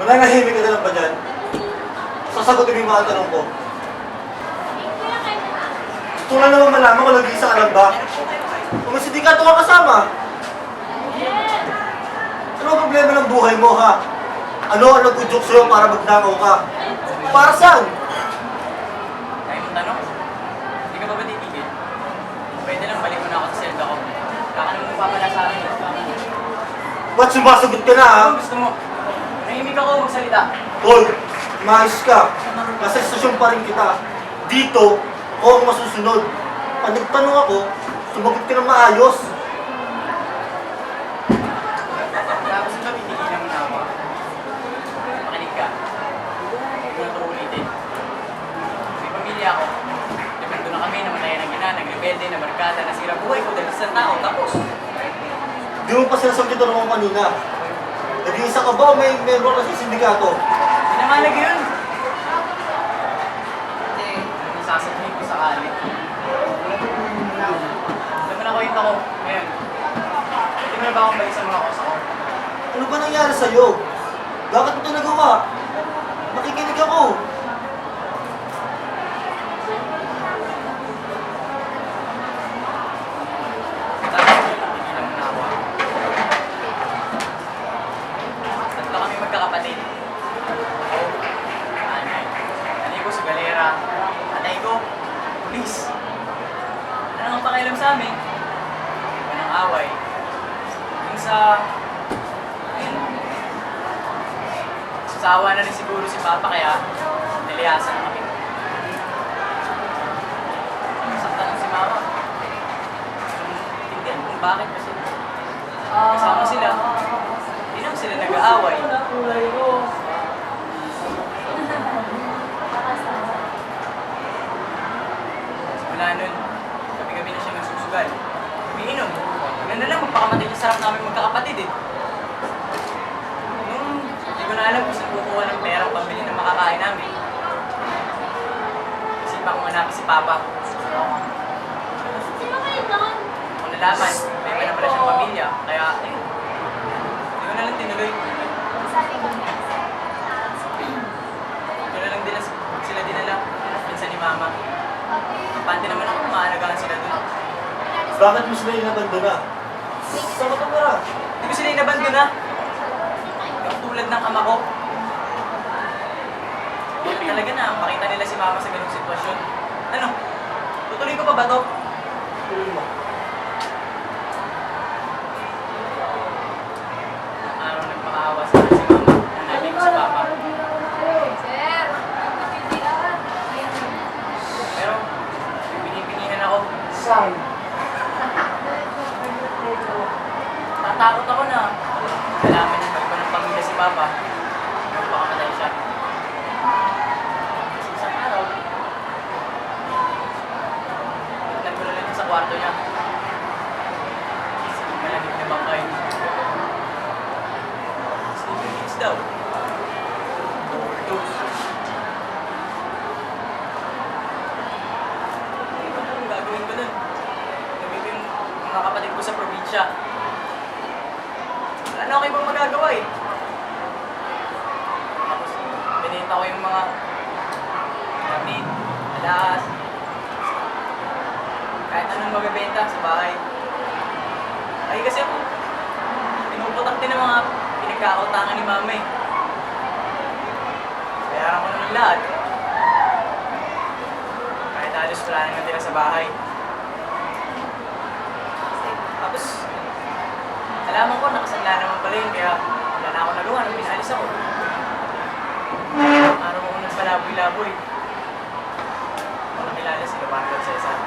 Mananahimik ka na lang ba dyan? Sasagutin mo yung mga tanong ko. Gusto lang naman malaman kung nag-iisa ka lang ba? Kung may sindikato ka kasama. Ano ang problema ng buhay mo, ha? Ano ang nag-udyok sa'yo para magnakaw ka? Para saan? Kaya mong tanong? Hindi ka ba ba titigil? Pwede lang balik mo na ako sa selda ko. Kaka naman magpapala sa akin. Ba't sumasagot ka na, ha? Ano gusto mo? Nahimik ako magsalita. Hoy, maayos ka. Nasa istasyon pa rin kita. Dito, ako ang masusunod. Pag nagtanong ako, sumagot ka ng maayos. Tapos ito, titigilan mo na ako. Makinig ka. Huwag mo na ito ulitin. May pamilya ako. Nagkando na kami, namatayan ng ina, nagrebelde, nabarkada, nasira buhay ko dahil sa tao. Tapos, Di mo pa sinasagot yung tanong ko kanina. Nag-iisa ka ba o may member ka sa sindikato? pinamalag yun. Hindi, sasabihin ko sakali. Alam mo na kwento ko. Ngayon, hindi mo na ba akong balik sa mga kosa ko? Ano ba nangyari sa'yo? Bakit mo ito nagawa? Makikinig ako. Tapos, tigilan mo na ako. Tatlo kami magkakapatid. Ako, nanay. Nanay ko sa galera. Tatay ko, pulis. Ano ang pakialam sa amin? Iba ng away. Yung sa... Ayun. Sasawa na rin siguro si Papa kaya niliyasan na kami. Saktan lang si Mama. Hindi kung bakit kasi kasama sila. Hindi naman sila nag-aaway. Simula nun, gabi-gabi na siya nagsusugal. Umiinom. Ganun na lang, magpakamatay yung sarap namin magkakapatid eh. Nung hindi ko na alam kung saan kukuha ng perang pambili ng makakain namin. Isipan ko hanapin si Papa. Ako nalaman, may iba na pala siyang pamilya. Kaya, ayun. Hindi ko na lang tinuloy. Hindi ko na lang sila dinala. Pinsan ni Mama. Kapante naman ako, maalagaan sila doon. Bakit mo sila inabandona? Saan ka tumira? Hindi ko sila inabandon na. Tulad ng ama ko. Bakit talaga na, makita nila si Mama sa ganung sitwasyon. Ano? Tutuloy ko pa ba to? Tuloy mo. Araw nagpakaawa sa akin si Mama. Nanay ko si Papa. Pero, pinipinginan ako. Saan? Tatakot ako na. Alaman niya pag ng pamilya si Papa. Magpakamatay siya. Kasi isang araw, tignan ko na lang sa kwarto niya. Sige, malamig na bangkay. Sleeping pills daw. Overdose. Ano ba ang gagawin ko nun? Gamitin yung mga kapatid ko sa probinsya. Ano ako ibang magagawa eh? Tapos, binenta ko yung mga gamit, alas, kahit anong mabibenta sa bahay. Ay kasi ako, pinuputak din ng mga pinagkakautangan ni Mama eh. Bayaran ko naman lahat. Kahit halos wala nang natira sa bahay. Tapos, alaman ko, nakasangla naman pala yun, kaya wala na ako nagawa nung pinalis ako. Araw ko nang palaboy-laboy. Ako nakilala si Leopoldo Cesar.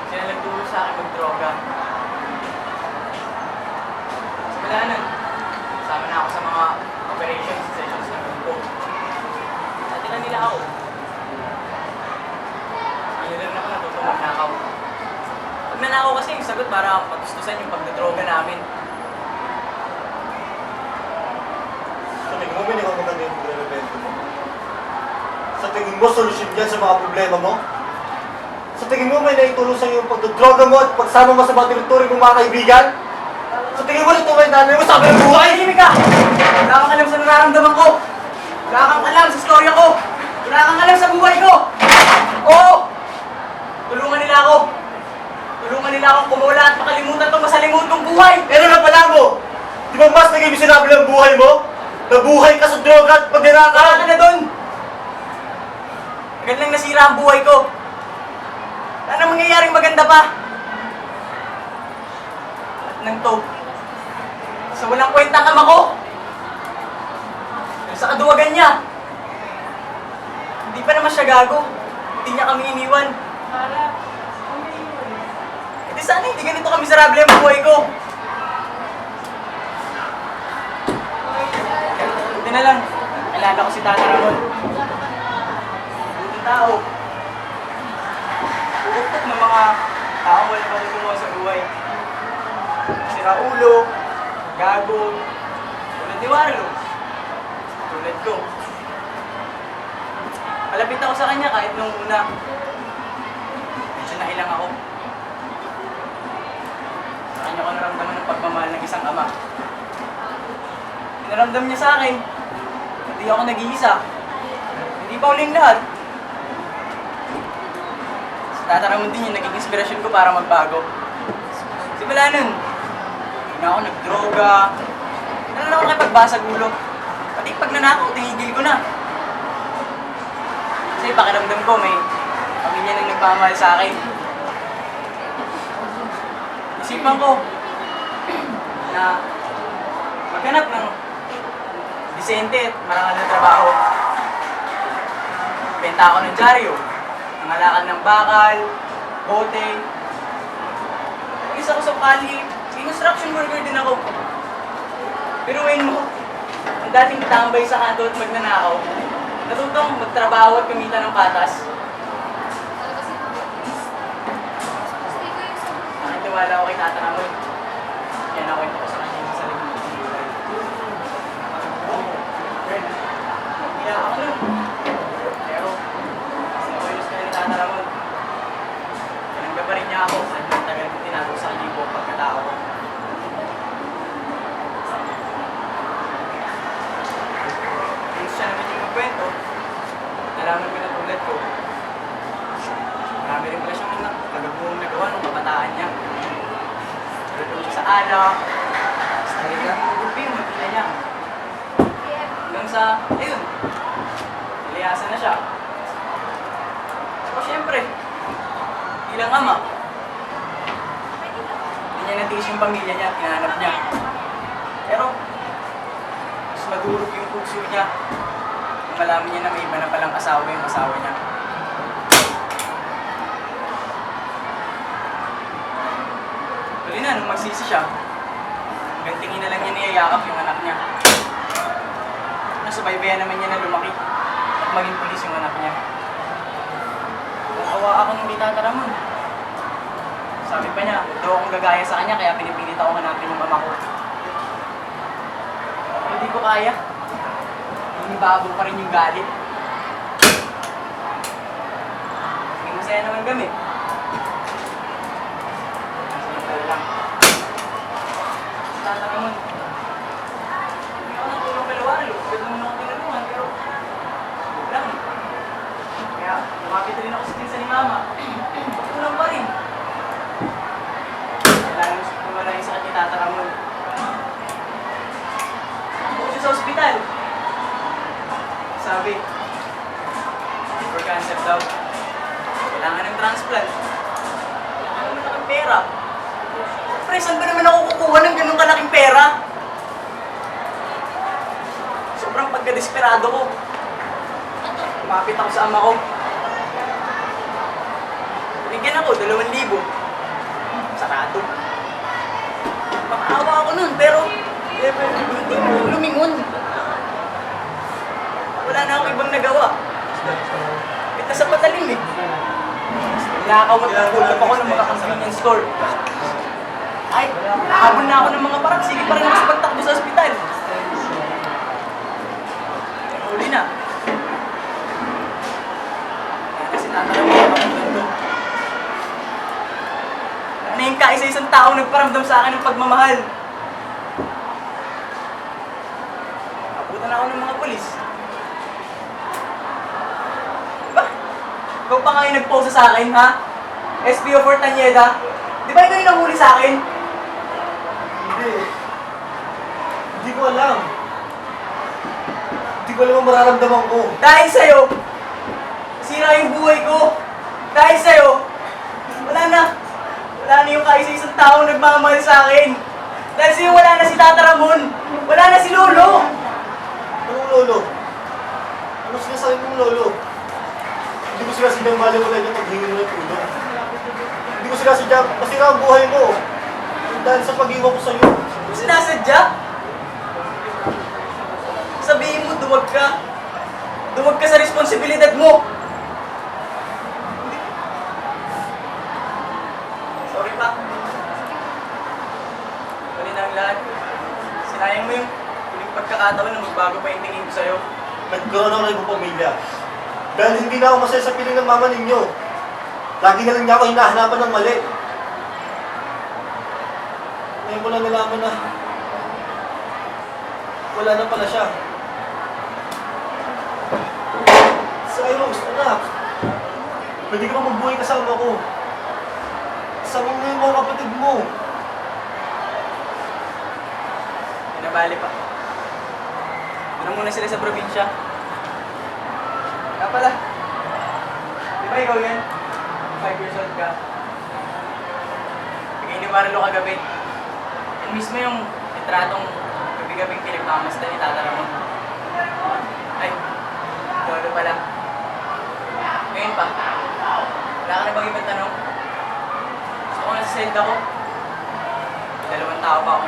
Sila nagturo sa akin mag-droga. Simula nun, kasama na ako sa mga operations, sessions ng grupo. Dati lang nila ako. Ngayon lang ako natutong magnakaw. Pag nanakaw kasi yung sagot para patustusan yung pagdodroga namin. Sa tingin mo, may ikaw maganda yung pagre-rebelde mo? Sa tingin mo, solusyon yan sa mga problema mo? Sa tingin mo, may naitulong sa'yo yung pagdodroga mo at pagsama mo sa mga teritoryo mong mga kaibigan? Sa tingin mo, ito may nanay mo sa amin ng buhay? Tahimik ka! nararamdaman ko. Wala kang alam sa storya ko. Wala kang alam sa buhay ko. Oo! Tulungan nila ako. Tulungan nila akong kumula at makalimutan itong masalimuot kong buhay. Pero na pala mo! Di ba mas naging miserable ang buhay mo? Nabuhay ka sa droga at Wala pagnanakaw! ka na doon. Agad lang nasira ang buhay ko. Wala na mangyayaring maganda pa. At nang to, sa walang kwentang ama ko, sa kaduwagan niya, hindi pa naman siya gago. Hindi niya kami iniwan. E di sana hindi ganito ka miserable ang buhay ko. Buti na lang, nalala ko si Tata Ramon. Buti tao. Buktok ng mga tao walang matutungo sa buhay. Sira ulo, gago, tulad ni Warlo. Tulad ko. Malapit ako sa kanya kahit nung una. Medyo nailang ako. Sa kanya ko naramdaman ng pagmamahal ng isang ama. Pinaramdam niya sa akin, hindi ako nag-iisa. Hindi pa uling lahat. Si Tata Ramon din yung naging inspirasyon ko para magbago. Simula nun, hindi na ako nagdroga. Hindi na ako nakipagbasag ulo. Pati pag nanakaw, tinigil ko na. Kasi pakiramdam ko may pamilya nang nagmamahal sa akin. Isipan ko na maghanap ng disente at marangal na trabaho. Benta ako ng dyaryo, nangalakal ng bakal, bote. Isa ko sa kali, construction worker din ako. Piruin mo, ang dating tambay sa kanto at magnanakaw, natutong magtrabaho at kumita ng patas. Nakitiwala ako kay Tata Ramon. Kaya nakwento ko sa kanya yung sarili ng buhay. Kaya ako nun. Pero, sinawayos ka ni Tata Ramon. Tinanggap pa rin niya ako at nagtagal kong tinago sa kanya yung buong pagkatao ko. Kung siya naman yung magkwento, nalaman ko na tulad ko. Marami rin pala siyang nagabuong nagawa ng kabataan niya. Tulad siya sa alak, sa talagang grupo yung magkila niya. Hanggang sa, ayun, niliyasan na siya. So, syempre, bilang ama, hindi niya natiis yung pamilya niya at hinahanap niya. Pero, mas madurog yung puso niya nung malaman niya na may iba na palang asawa yung asawa niya. Tuloy na, nung magsisi siya, gantingin na lang niya niyayakap yung anak niya. Nasubaybayan naman niya na lumaki at maging pulis yung anak niya. Nakawa ako ng Tata Ramon. Sabi pa niya, daw akong gagaya sa kanya kaya pinipilit ako hanapin yung mama ko. Hindi ko kaya. Hinibabo pa rin yung galit. Hindi masaya naman kami. Samantala lang. Tata Ramon. Hindi ako nang tulong kalawalo. Pwede naman ako tinulungan pero huwag lang. Kaya lumapit rin ako sa pinsan ni Mama. Tulong pa rin. Wala yung sakit ni Tata Ramon. Ako siya sa ospital. Sabi, for cancer daw. Kailangan ng transplant. Wala naman akong pera. Pre, saan ba naman ako kukuha ng ganun kalaking pera? Sobrang pagka-desperado ko. Lumapit ako sa ama ko. Binigyan ako, 2,000. Sarado. Makaawa ako nun, pero hindi mo lumingon. Wala na akong ibang nagawa. Kita sa patalim eh. Nakaw at nagulap ako ng mga convenience store. Ay, nahabol na ako ng mga parang sige pa rin ako sa pagtakbo sa ospital. Huli na. Kaya kasi tatanong mo ako ng ano yung kaisa-isang tao nagparamdam sa akin ng pagmamahal. Abutan na ako ng mga polis. Diba? Ikaw pa nga yung nag-post sa akin, ha? SPO Fortañeda. Di ba ikaw yung nahuli sa akin? Hindi. Hindi ko alam. Hindi ko alam ang mararamdaman ko. Dahil sa'yo, sira yung buhay ko. Dahil sa'yo, wala na. Wala na yung kaisa-isang taong nagmamahal sa akin. Dahil sa'yo, wala na si Tata Ramon. Wala na si Lolo. Anong lolo? Ano sinasabi mong lolo? Hindi ko sila sinyang maliwala niya pag hingi mo ng tulong. Hindi ko sila sinyang masira ang buhay mo. Dahil sa pag-iwan ko sa'yo. Kung sinasadya, sabihin mo, duwag ka. Duwag ka sa responsibilidad mo. Sorry pa. Mali na ang lahat. Sinayang mo yung huling pagkakataon na magbago pa yung tingin ko sa'yo. Nagkaroon ako ng ibang pamilya. Dahil hindi na ako masaya sa piling ng mama ninyo. Lagi na lang niya ako hinahanapan ng mali. Ngayon ko lang nalaman na wala na pala siya. Sa'yo, anak. Pwede ka ba magbuhay kasama ko? Kasama mo yung mga kapatid mo. Pinabali pa. Doon muna sila sa probinsya. Kaya pala. Di ba ikaw yan? 5 years old ka. Bigay ni Marlo kagabi. Yan mismo yung litratong gabi-gabing pinagmamasdan ni Tata Ramon. Ay, lolo pala. Ngayon pa. Wala ka na bang ibang tanong? Gusto ko nga sa selda ko. 2 tao pa ako